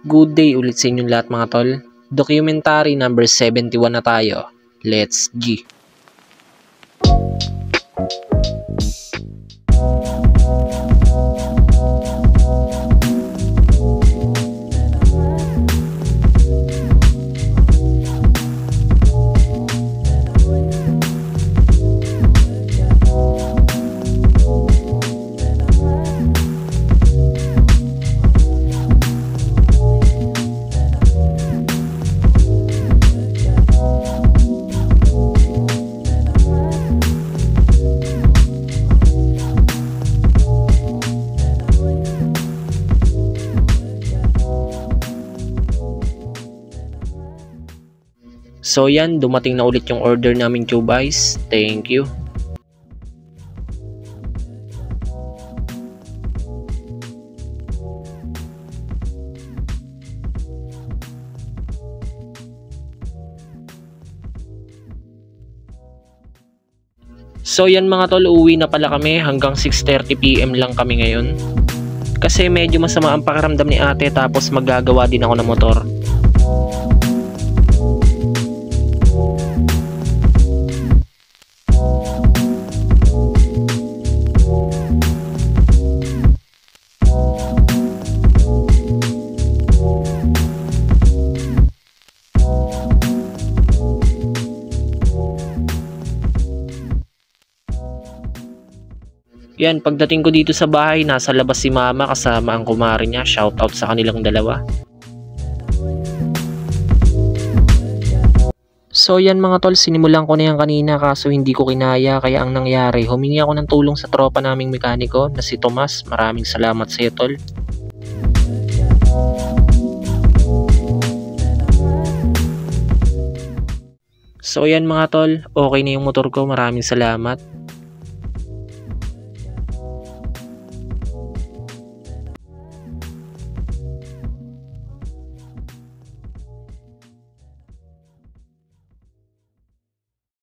Good day ulit sa inyong lahat mga tol. Documentary number 71 na tayo. Let's G! So yan, dumating na ulit yung order namin Tube Eyes. Thank you. So yan mga tol, uwi na pala kami. Hanggang 6:30 PM lang kami ngayon. Kasi medyo masama ang pakiramdam ni ate, tapos maggagawa din ako ng motor. Yan, pagdating ko dito sa bahay, nasa labas si mama kasama ang kumare niya. Shoutout sa kanilang dalawa. So yan mga tol, sinimulan ko na yan kanina kaso hindi ko kinaya, kaya ang nangyari, humingi ako ng tulong sa tropa naming mekaniko na si Tomas. Maraming salamat sa iyo tol. So yan mga tol, okay na yung motor ko, maraming salamat.